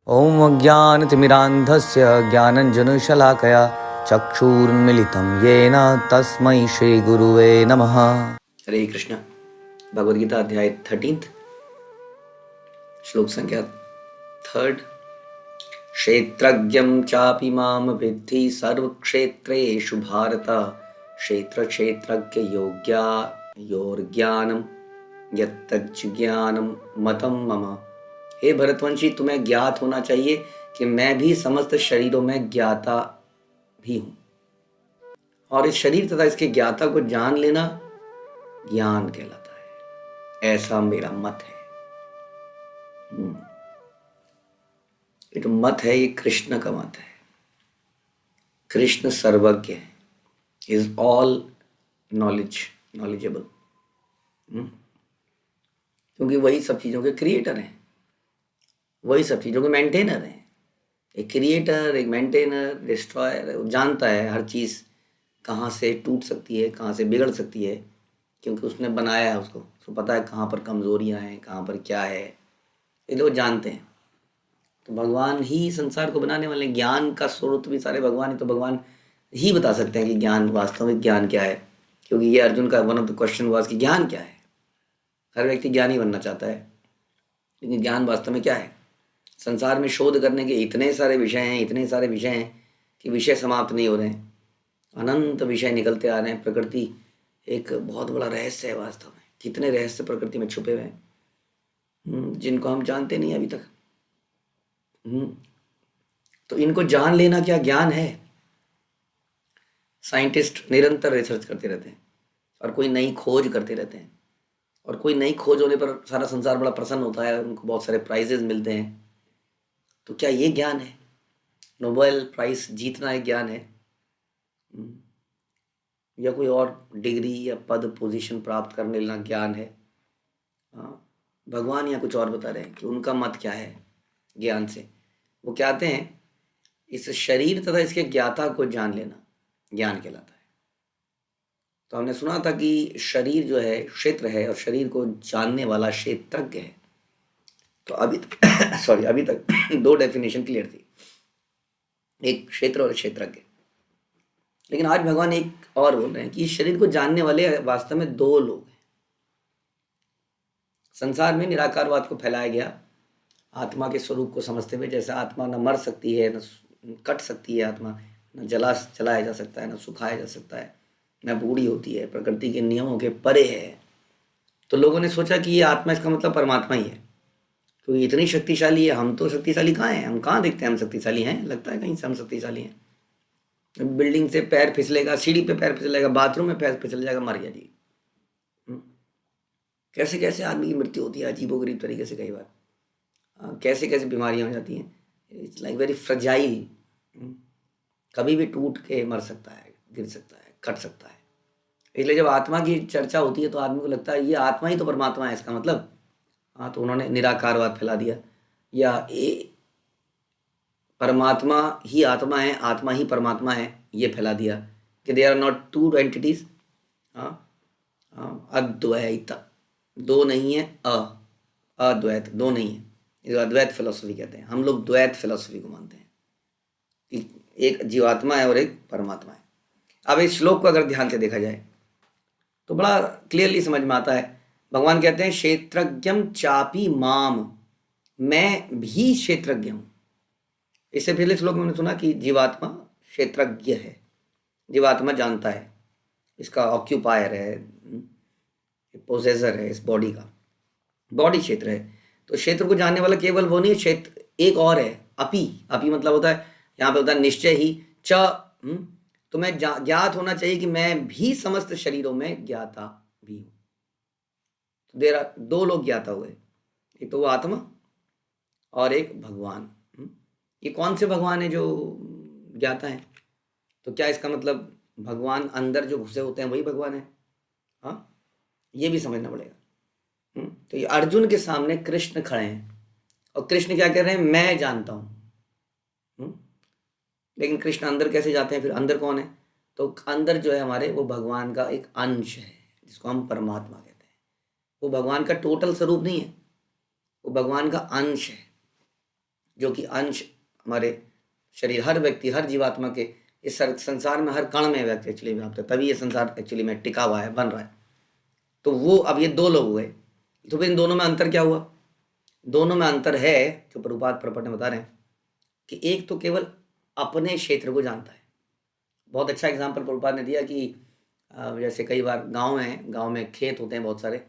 ॐ अज्ञानतिमिरान्धस्य ज्ञानञ्जनशलाकया चक्षुरुन्मिलितं येन तस्मै श्रीगुरुवे नमः। हरे कृष्ण। भगवद गीता अध्याय 13 श्लोक संख्या 3। क्षेत्रज्ञं चापि मां विद्धि सर्वक्षेत्रेषु भारत क्षेत्रक्षेत्रज्ञयोर्ज्ञानं यत्तज्ज्ञानं मतं मम। हे भरतवंशी, तुम्हें ज्ञात होना चाहिए कि मैं भी समस्त शरीरों में ज्ञाता भी हूं, और इस शरीर तथा इसके ज्ञाता को जान लेना ज्ञान कहलाता है, ऐसा मेरा मत है। ये जो मत है, ये कृष्ण का मत है। कृष्ण सर्वज्ञ है, इज ऑल नॉलेजेबल, क्योंकि वही सब चीजों के क्रिएटर हैं, वही सब चीजों के मेंटेनर हैं। एक क्रिएटर, एक मेंटेनर, डिस्ट्रॉयर, जानता है हर चीज कहाँ से टूट सकती है, कहाँ से बिगड़ सकती है, क्योंकि उसने बनाया है उसको पता है कहाँ पर कमजोरियां हैं, कहाँ पर क्या है, ये लोग जानते हैं। तो भगवान ही संसार को बनाने वाले, ज्ञान का स्रोत भी सारे भगवान ही, तो भगवान ही बता सकते हैं कि ज्ञान, वास्तव में ज्ञान क्या है। क्योंकि ये अर्जुन का one of the question was कि ज्ञान क्या है। हर व्यक्ति ज्ञानी बनना चाहता है, लेकिन ज्ञान वास्तव में क्या है। संसार में शोध करने के इतने सारे विषय हैं कि विषय समाप्त नहीं हो रहे हैं, अनंत विषय निकलते आ रहे हैं। प्रकृति एक बहुत बड़ा रहस्य है वास्तव में, कितने रहस्य प्रकृति में छुपे हुए हैं, जिनको हम जानते नहीं अभी तक। तो इनको जान लेना क्या ज्ञान है। साइंटिस्ट निरंतर रिसर्च करते रहते हैं और कोई नई खोज करते रहते हैं, और कोई नई खोज होने पर सारा संसार बड़ा प्रसन्न होता है, उनको बहुत सारे प्राइजेस मिलते हैं। तो क्या ये ज्ञान है? नोबेल प्राइज जीतना एक ज्ञान है, या कोई और डिग्री या पद पोजीशन प्राप्त करने लेना ज्ञान है? भगवान या कुछ और बता रहे हैं कि उनका मत क्या है ज्ञान से। वो कहते हैं इस शरीर तथा इसके ज्ञाता को जान लेना ज्ञान कहलाता है। तो हमने सुना था कि शरीर जो है क्षेत्र है, और शरीर को जानने वाला क्षेत्रज्ञ है। तो अभी तक अभी तक दो डेफिनेशन क्लियर थी, एक क्षेत्र और क्षेत्रज्ञ। लेकिन आज भगवान एक और बोल रहे हैं कि इस शरीर को जानने वाले वास्तव में दो लोग हैं। संसार में निराकारवाद को फैलाया गया आत्मा के स्वरूप को समझते हुए, जैसे आत्मा न मर सकती है, न कट सकती है, आत्मा न जलाया जा सकता है, न सुखाया जा सकता है, न बूढ़ी होती है, प्रकृति के नियमों के परे है। तो लोगों ने सोचा कि ये आत्मा, इसका मतलब परमात्मा ही है, क्योंकि इतनी शक्तिशाली है। हम तो शक्तिशाली कहाँ हैं? हम कहाँ दिखते हैं हम शक्तिशाली हैं? लगता है कहीं से हम शक्तिशाली हैं? बिल्डिंग से पैर फिसलेगा, सीढ़ी पे पैर फिसलेगा, बाथरूम में पैर फिसल जाएगा, मर गया जी। कैसे कैसे आदमी की मृत्यु होती है अजीबोगरीब तरीके से, कई बार कैसे कैसे बीमारियां हो जाती हैं। इट्स लाइक वेरी फ्रजाइल, कभी भी टूट के मर सकता है, गिर सकता है, कट सकता है। इसलिए जब आत्मा की चर्चा होती है तो आदमी को लगता है ये आत्मा ही तो परमात्मा है, इसका मतलब। तो उन्होंने निराकारवाद फैला दिया, या ये परमात्मा ही आत्मा है, आत्मा ही परमात्मा है, ये फैला दिया कि they are not two entities. Advaita, दो नहीं है, अद्वैत, दो नहीं है। इसको अद्वैत फिलोसफी कहते हैं। हम लोग द्वैत फिलोसफी को मानते हैं कि एक जीवात्मा है और एक परमात्मा है। अब इस श्लोक को अगर ध्यान से देखा जाए तो बड़ा क्लियरली समझ में आता है। भगवान कहते हैं क्षेत्रज्ञम चापी माम, मैं भी क्षेत्रज्ञ हूं। इससे पहले श्लोक में हमने सुना कि जीवात्मा क्षेत्रज्ञ है, जीवात्मा जानता है, इसका ऑक्यूपायर है, पोजेसर है इस बॉडी का, बॉडी क्षेत्र है। तो क्षेत्र को जानने वाला केवल वो नहीं, क्षेत्र एक और है, अपी मतलब होता है, यहाँ पे होता है निश्चय ही च। तो मैं ज्ञात होना चाहिए कि मैं भी समस्त शरीरों में ज्ञाता भी हूं। तो देर दो लोग ज्ञाता हुए, एक तो वो आत्मा और एक भगवान। ये कौन से भगवान है जो ज्ञाता है? तो क्या इसका मतलब भगवान अंदर जो घुसे होते हैं वही भगवान है? ये भी समझना पड़ेगा। तो ये अर्जुन के सामने कृष्ण खड़े हैं, और कृष्ण क्या कह रहे हैं? मैं जानता हूं। लेकिन कृष्ण अंदर कैसे जाते हैं? फिर अंदर कौन है? तो अंदर जो है हमारे, वो भगवान का एक अंश है, जिसको हम परमात्मा कहते हैं। वो भगवान का टोटल स्वरूप नहीं है, वो भगवान का अंश है, जो कि अंश हमारे शरीर, हर व्यक्ति, हर जीवात्मा के इस संसार में हर कण में व्यक्ति एक्चुअली व्याप्त है, तभी ये संसार एक्चुअली में टिका हुआ है, बन रहा है। तो वो अब ये दो लोग हुए, तो फिर इन दोनों में अंतर क्या हुआ? दोनों में अंतर है जो प्रभुपाद प्रपट में बता रहे हैं कि एक तो केवल अपने क्षेत्र को जानता है। बहुत अच्छा एग्जाम्पल प्रभुपाद ने दिया कि जैसे कई बार गांव में खेत होते हैं बहुत सारे,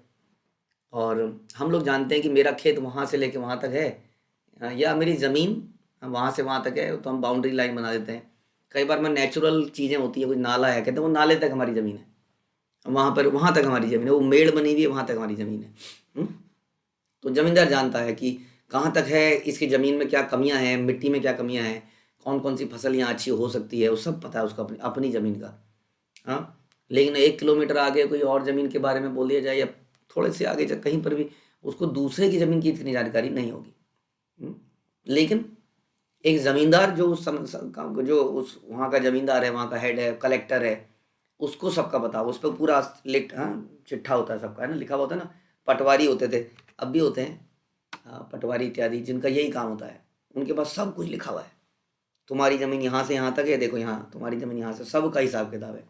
और हम लोग जानते हैं कि मेरा खेत वहाँ से लेके वहाँ तक है, या मेरी ज़मीन वहाँ से वहाँ तक है, तो हम बाउंड्री लाइन बना देते हैं। कई बार में नेचुरल चीज़ें होती है, कुछ नाला है, कहते हैं वो नाले तक हमारी ज़मीन है, वहाँ तक हमारी ज़मीन है, वो मेड़ बनी हुई है, वहाँ तक हमारी ज़मीन है। तो ज़मींदार जानता है कि कहाँ तक है, इसकी ज़मीन में क्या कमियाँ हैं, मिट्टी में क्या कमियाँ हैं, कौन कौन सी फसल यहाँ अच्छी हो सकती है, वो सब पता है उसको अपनी ज़मीन का। हाँ, लेकिन 1 किलोमीटर आगे कोई और ज़मीन के बारे में बोल दिया जाए, या थोड़े से आगे कहीं पर भी, उसको दूसरे की ज़मीन की इतनी जानकारी नहीं होगी। लेकिन एक ज़मींदार जो उस वहाँ का ज़मींदार है, वहाँ का हेड है, कलेक्टर है, उसको सबका पता, उस पर पूरा चिट्ठा होता है सबका, है ना, लिखा हुआ होता है ना। पटवारी होते थे, अब भी होते हैं, पटवारी इत्यादि, जिनका यही काम होता है, उनके पास सब कुछ लिखा हुआ है। तुम्हारी ज़मीन यहाँ से यहाँ तक है, देखो यहाँ तुम्हारी ज़मीन यहाँ से, सबका हिसाब किताब है।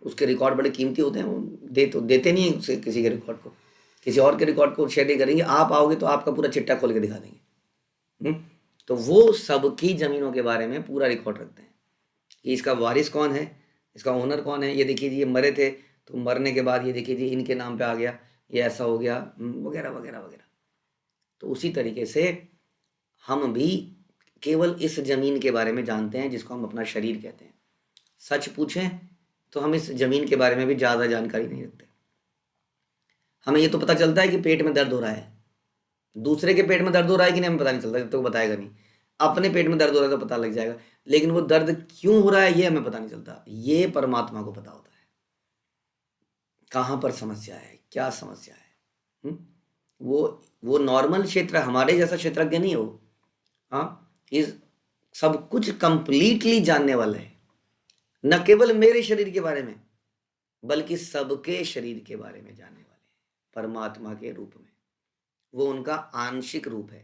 उसके रिकॉर्ड बड़े कीमती होते हैं, वो देते नहीं है उसे, किसी के रिकॉर्ड को, किसी और के रिकॉर्ड को शेयर नहीं करेंगे। आप आओगे तो आपका पूरा चिट्ठा खोल के दिखा देंगे। तो वो सबकी ज़मीनों के बारे में पूरा रिकॉर्ड रखते हैं कि इसका वारिस कौन है, इसका ओनर कौन है, ये देखिए जी ये मरे थे, तो मरने के बाद ये देखिए जी इनके नाम पे आ गया, ये ऐसा हो गया, वगैरह वगैरह वगैरह। तो उसी तरीके से हम भी केवल इस ज़मीन के बारे में जानते हैं जिसको हम अपना शरीर कहते हैं। सच पूछें तो हम इस ज़मीन के बारे में भी ज़्यादा जानकारी नहीं रखते। हमें ये तो पता चलता है कि पेट में दर्द हो रहा है, दूसरे के पेट में दर्द हो रहा है कि नहीं हमें पता नहीं चलता, जब तक वो बताएगा नहीं। अपने पेट में दर्द हो रहा है तो पता लग जाएगा, लेकिन वो दर्द क्यों हो रहा है ये हमें पता नहीं चलता, ये परमात्मा को पता होता है कहाँ पर समस्या है, क्या समस्या है। वो नॉर्मल क्षेत्र, हमारे जैसा क्षेत्रज्ञ नहीं हो, हाँ, इस सब कुछ कंप्लीटली जानने वाला है, न केवल मेरे शरीर के बारे में बल्कि सबके शरीर के बारे में जानने वाले हैं, परमात्मा के रूप में। वो उनका आंशिक रूप है,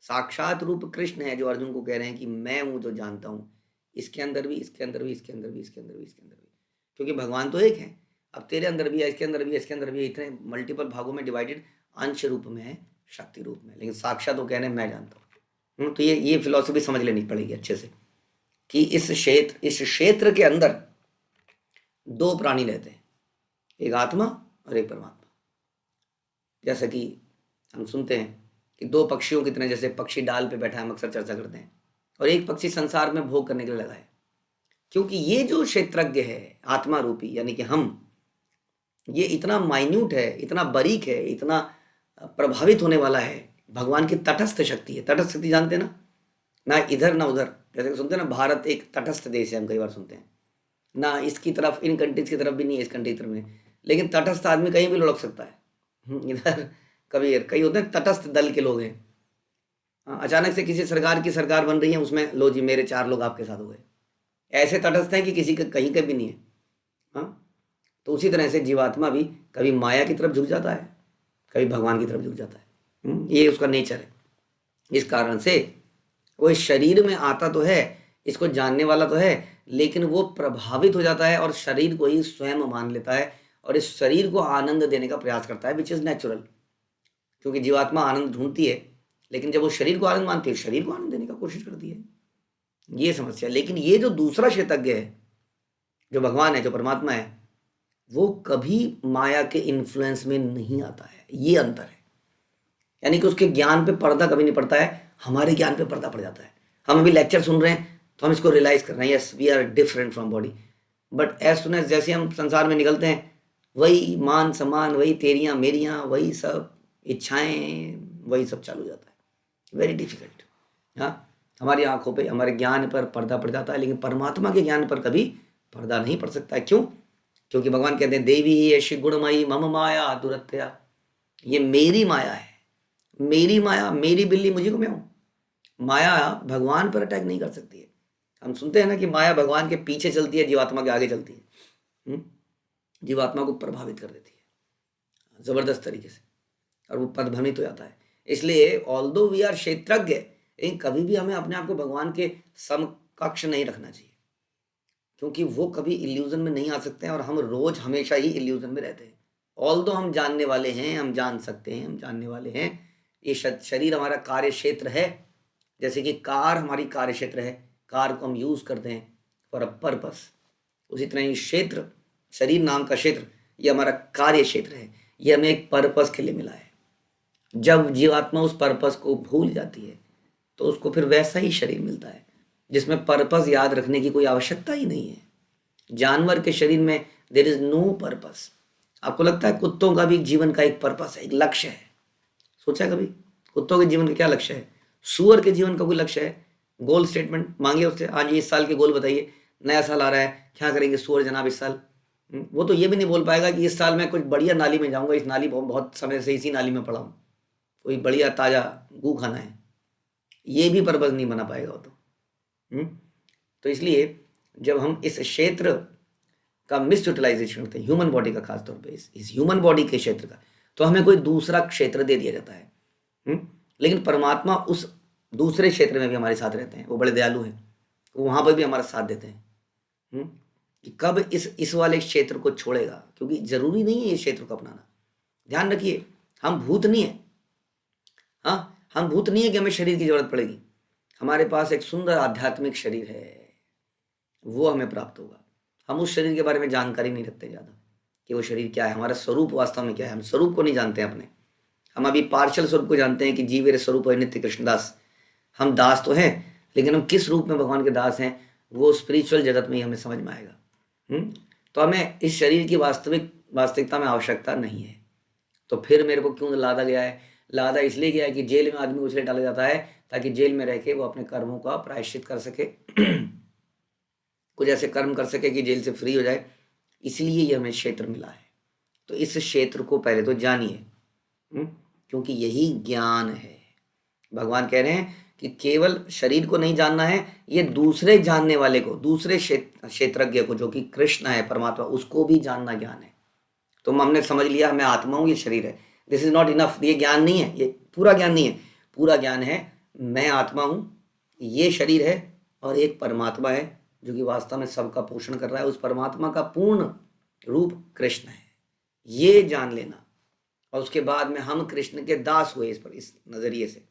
साक्षात रूप कृष्ण है, जो अर्जुन को कह रहे हैं कि मैं हूं जो जानता हूं, इसके अंदर भी, इसके अंदर भी, इसके अंदर भी, इसके अंदर भी, इसके अंदर भी, क्योंकि भगवान तो एक है। अब तेरे अंदर भी है, इसके अंदर भी है, इसके अंदर भी है, इतने मल्टीपल भागों में डिवाइडेड, अंश रूप में है, शक्ति रूप में, लेकिन साक्षात वो कह रहे हैं मैं जानता हूँ। तो ये फिलॉसफी समझ लेनी पड़ेगी अच्छे से कि इस क्षेत्र के अंदर दो प्राणी रहते हैं, एक आत्मा और एक परमात्मा। जैसा कि हम सुनते हैं कि दो पक्षियों की तरह, जैसे पक्षी डाल पे बैठा है, हम अक्सर चर्चा करते हैं, और एक पक्षी संसार में भोग करने के लिए लगा है। क्योंकि ये जो क्षेत्रज्ञ है आत्मा रूपी, यानी कि हम, ये इतना माइन्यूट है, इतना बारीक है, इतना प्रभावित होने वाला है, भगवान की तटस्थ शक्ति है। तटस्थ शक्ति जानते हैं ना इधर ना उधर, जैसे कि सुनते हैं ना, भारत एक तटस्थ देश है, हम कई बार सुनते हैं ना, इसकी तरफ, इन कंट्रीज की तरफ भी नहीं है, इस कंट्री की तरफ नहीं, लेकिन तटस्थ आदमी कहीं भी लुढ़क सकता है। इधर कभी कई होते हैं तटस्थ दल के लोग हैं, अचानक से किसी सरकार की सरकार बन रही है, उसमें लो जी मेरे 4 लोग आपके साथ हो गए, ऐसे तटस्थ हैं कि किसी का कहीं का भी नहीं है। हाँ, तो उसी तरह से जीवात्मा भी कभी माया की तरफ झुक जाता है, कभी भगवान की तरफ झुक जाता है। ये उसका नेचर है। इस कारण से वो इस शरीर में आता तो है, इसको जानने वाला तो है, लेकिन वो प्रभावित हो जाता है और शरीर को ही स्वयं मान लेता है, और इस शरीर को आनंद देने का प्रयास करता है, विच इज नेचुरल। क्योंकि जीवात्मा आनंद ढूंढती है, लेकिन जब वो शरीर को आनंद मानती है, शरीर को आनंद देने का कोशिश करती है। ये समस्या। लेकिन ये जो दूसरा क्षेत्रज्ञ है, जो भगवान है, जो परमात्मा है, वो कभी माया के इन्फ्लुएंस में नहीं आता है। ये अंतर है, यानी कि उसके ज्ञान पे पर्दा कभी नहीं पड़ता है, हमारे ज्ञान पे पर्दा पड़ जाता है। हम अभी लेक्चर सुन रहे हैं तो हम इसको रियलाइज कर रहे हैं, yes we are different from body, but as soon as जैसे हम संसार में निकलते हैं, वही मान सम्मान, वही तेरियां मेरियां, वही सब इच्छाएं, वही सब चालू हो जाता है। Very difficult. हाँ, हमारी आंखों पे, हमारे ज्ञान पर पर्दा पड़ जाता है, लेकिन परमात्मा के ज्ञान पर कभी पर्दा नहीं पड़ सकता है। क्यों? क्योंकि भगवान कहते हैं देवी ही ऐसी गुणमयी मम माया दुरत्या, ये मेरी माया है, मेरी माया, मेरी बिल्ली मुझे को मैं हूं। माया भगवान पर अटैक नहीं कर सकती है। हम सुनते हैं ना कि माया भगवान के पीछे चलती है, जीवात्मा के आगे चलती है, जीवात्मा को प्रभावित कर देती है जबरदस्त तरीके से, और वो पदभ्रमित हो जाता है। इसलिए ऑल्दो वी आर क्षेत्रज्ञ, लेकिन कभी भी हमें अपने आप को भगवान के समकक्ष नहीं रखना चाहिए, क्योंकि वो कभी इल्यूजन में नहीं आ सकते हैं और हम रोज हमेशा ही इल्यूजन में रहते हैं। ऑल्दो हम जानने वाले हैं, हम जान सकते हैं, हम जानने वाले हैं, ये शरीर हमारा कार्य क्षेत्र है। जैसे कि कार हमारी कार्य क्षेत्र है, कार को हम यूज करते हैं फॉर अ पर्पस, उसी तरह ये क्षेत्र, शरीर नाम का क्षेत्र, ये हमारा कार्य क्षेत्र है, ये हमें एक पर्पस के लिए मिला है। जब जीवात्मा उस पर्पस को भूल जाती है तो उसको फिर वैसा ही शरीर मिलता है जिसमें पर्पस याद रखने की कोई आवश्यकता ही नहीं है। जानवर के शरीर में देर इज नो पर्पस। आपको लगता है कुत्तों का भी जीवन का एक पर्पस है, एक लक्ष्य है? सोचा कभी कुत्तों के जीवन का क्या लक्ष्य है? सुअर के जीवन का कोई लक्ष्य है? गोल स्टेटमेंट मांगिए उससे, हाँ जी इस साल के गोल बताइए, नया साल आ रहा है, क्या करेंगे सुअर जनाब इस साल? वो तो ये भी नहीं बोल पाएगा कि इस साल मैं कुछ बढ़िया नाली में जाऊंगा, इस नाली बहुत समय से इसी नाली में पड़ा हूँ, कोई बढ़िया ताजा गू खाना है। ये भी पर्पस नहीं बना पाएगा वो तो। तो इसलिए जब हम इस क्षेत्र का मिस यूटिलाइजेशन करते हैं, ह्यूमन बॉडी का खासतौर पे इस ह्यूमन बॉडी के क्षेत्र का, तो हमें कोई दूसरा क्षेत्र दे दिया जाता है। लेकिन परमात्मा उस दूसरे क्षेत्र में भी हमारे साथ रहते हैं, वो बड़े दयालु हैं, वो वहां पर भी हमारा साथ देते हैं। कि कब इस वाले क्षेत्र को छोड़ेगा, क्योंकि जरूरी नहीं है इस क्षेत्र को अपनाना। ध्यान रखिए, हम भूत नहीं है, हाँ हम भूत नहीं है कि हमें शरीर की जरूरत पड़ेगी। हमारे पास एक सुंदर आध्यात्मिक शरीर है, वो हमें प्राप्त होगा। हम उस शरीर के बारे में जानकारी नहीं रखते ज़्यादा कि वो शरीर क्या है, हमारा स्वरूप वास्तव में क्या है। हम स्वरूप को नहीं जानते हैं अपने, हम अभी पार्शियल स्वरूप को जानते हैं कि जीवेर स्वरूप है नित्य कृष्णदास। हम दास तो हैं, लेकिन हम किस रूप में भगवान के दास हैं वो स्पिरिचुअल जगत में ही हमें समझ में आएगा। तो हमें इस शरीर की वास्तविकता में आवश्यकता नहीं है। तो फिर मेरे को क्यों लादा गया है? लादा इसलिए गया है कि जेल में आदमी को इसलिए डाला जाता है ताकि जेल में रह के वो अपने कर्मों का प्रायश्चित कर सके, कुछ ऐसे कर्म कर सके कि जेल से फ्री हो जाए। इसलिए ये हमें क्षेत्र मिला है। तो इस क्षेत्र को पहले तो जानिए, क्योंकि यही ज्ञान है। भगवान कह रहे हैं कि केवल शरीर को नहीं जानना है, ये दूसरे जानने वाले को, दूसरे क्षेत्रज्ञ को जो कि कृष्ण है, परमात्मा, उसको भी जानना ज्ञान है। तो हमने समझ लिया मैं आत्मा हूँ, ये शरीर है, दिस इज नॉट इनफ। ये ज्ञान नहीं है, ये पूरा ज्ञान नहीं है। पूरा ज्ञान है मैं आत्मा हूँ, ये शरीर है, और एक परमात्मा है जो कि वास्तव में सबका पोषण कर रहा है। उस परमात्मा का पूर्ण रूप कृष्ण है, ये जान लेना। और उसके बाद में हम कृष्ण के दास हुए, इस नजरिए से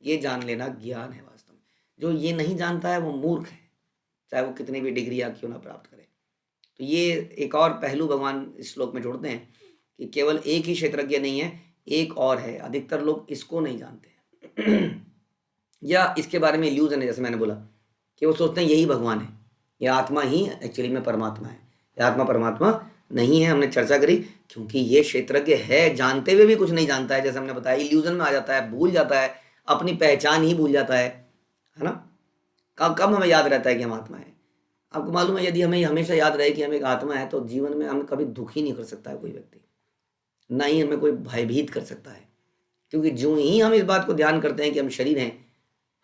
ये जान लेना ज्ञान है वास्तव में। जो ये नहीं जानता है वो मूर्ख है, चाहे वो कितनी भी डिग्रियां क्यों ना प्राप्त करे। तो ये एक और पहलू भगवान इस श्लोक में जोड़ते हैं कि केवल एक ही क्षेत्रज्ञ नहीं है, एक और है। अधिकतर लोग इसको नहीं जानते हैं या इसके बारे में इल्यूजन है, जैसे मैंने बोला कि वो सोचते हैं यही भगवान है, यह आत्मा ही एक्चुअली में परमात्मा है। यह आत्मा परमात्मा नहीं है। हमने चर्चा करी, क्योंकि ये क्षेत्रज्ञ है, जानते हुए भी कुछ नहीं जानता है। जैसे हमने बताया, इल्यूजन में आ जाता है, भूल जाता है, अपनी पहचान ही भूल जाता है ना। कब हमें याद रहता है कि हम आत्मा है? आपको मालूम है, यदि हमें हमेशा याद रहे कि हम एक आत्मा है, तो जीवन में हमें कभी दुखी नहीं कर सकता है कोई व्यक्ति, ना ही हमें कोई भयभीत कर सकता है। क्योंकि जो ही हम इस बात को ध्यान करते हैं कि हम शरीर हैं,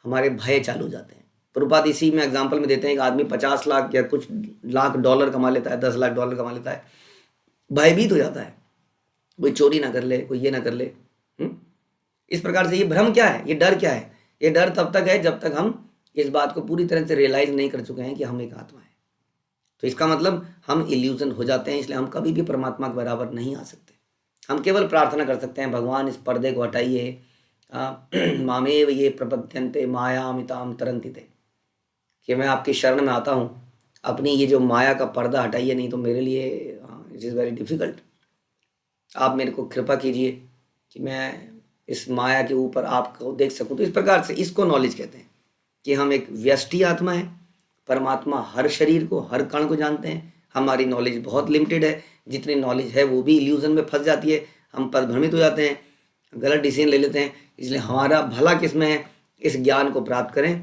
हमारे भय चालू हो जाते हैं। प्रभुपाद इसी में एग्जाम्पल में देते हैं कि आदमी 50 लाख या कुछ लाख डॉलर कमा लेता है, 10 लाख डॉलर कमा लेता है, भयभीत हो जाता है, कोई चोरी ना कर ले, कोई ये ना कर ले। इस प्रकार से ये भ्रम क्या है, ये डर क्या है? ये डर तब तक है जब तक हम इस बात को पूरी तरह से रियलाइज नहीं कर चुके हैं कि हम एक आत्मा है। तो इसका मतलब हम इल्यूजन हो जाते हैं, इसलिए हम कभी भी परमात्मा के बराबर नहीं आ सकते। हम केवल प्रार्थना कर सकते हैं, भगवान इस पर्दे को हटाइए, मामेव ये प्रपद्यन्ते मायामिताम तरन्तिते, कि मैं आपकी शरण में आता हूँ, अपनी ये जो माया का पर्दा हटाइए, नहीं तो मेरे लिए इट इज़ वेरी डिफिकल्ट। आप मेरे को कृपा कीजिए कि मैं इस माया के ऊपर आपको देख सकूं। तो इस प्रकार से इसको नॉलेज कहते हैं कि हम एक व्यष्टि आत्मा है, परमात्मा हर शरीर को, हर कण को जानते हैं। हमारी नॉलेज बहुत लिमिटेड है, जितनी नॉलेज है वो भी इल्यूजन में फंस जाती है, हम पदभ्रमित हो जाते हैं, गलत डिसीजन ले लेते हैं। इसलिए हमारा भला किसमें है? इस ज्ञान को प्राप्त करें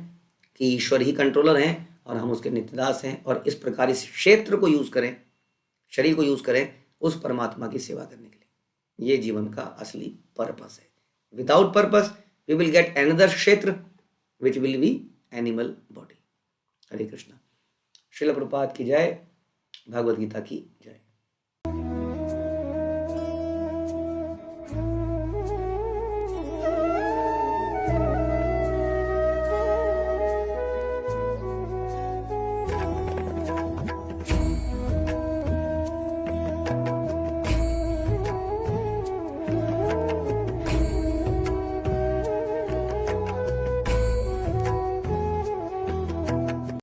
कि ईश्वर ही कंट्रोलर हैं और हम उसके नित्यदास हैं, और इस प्रकार इस क्षेत्र को यूज करें, शरीर को यूज करें उस परमात्मा की सेवा करने के लिए। ये जीवन का असली पर्पस है। Without purpose we will get another kshetra which will be animal body. Hare Krishna. Srila Prabhupada की जय, भगवद गीता की जय।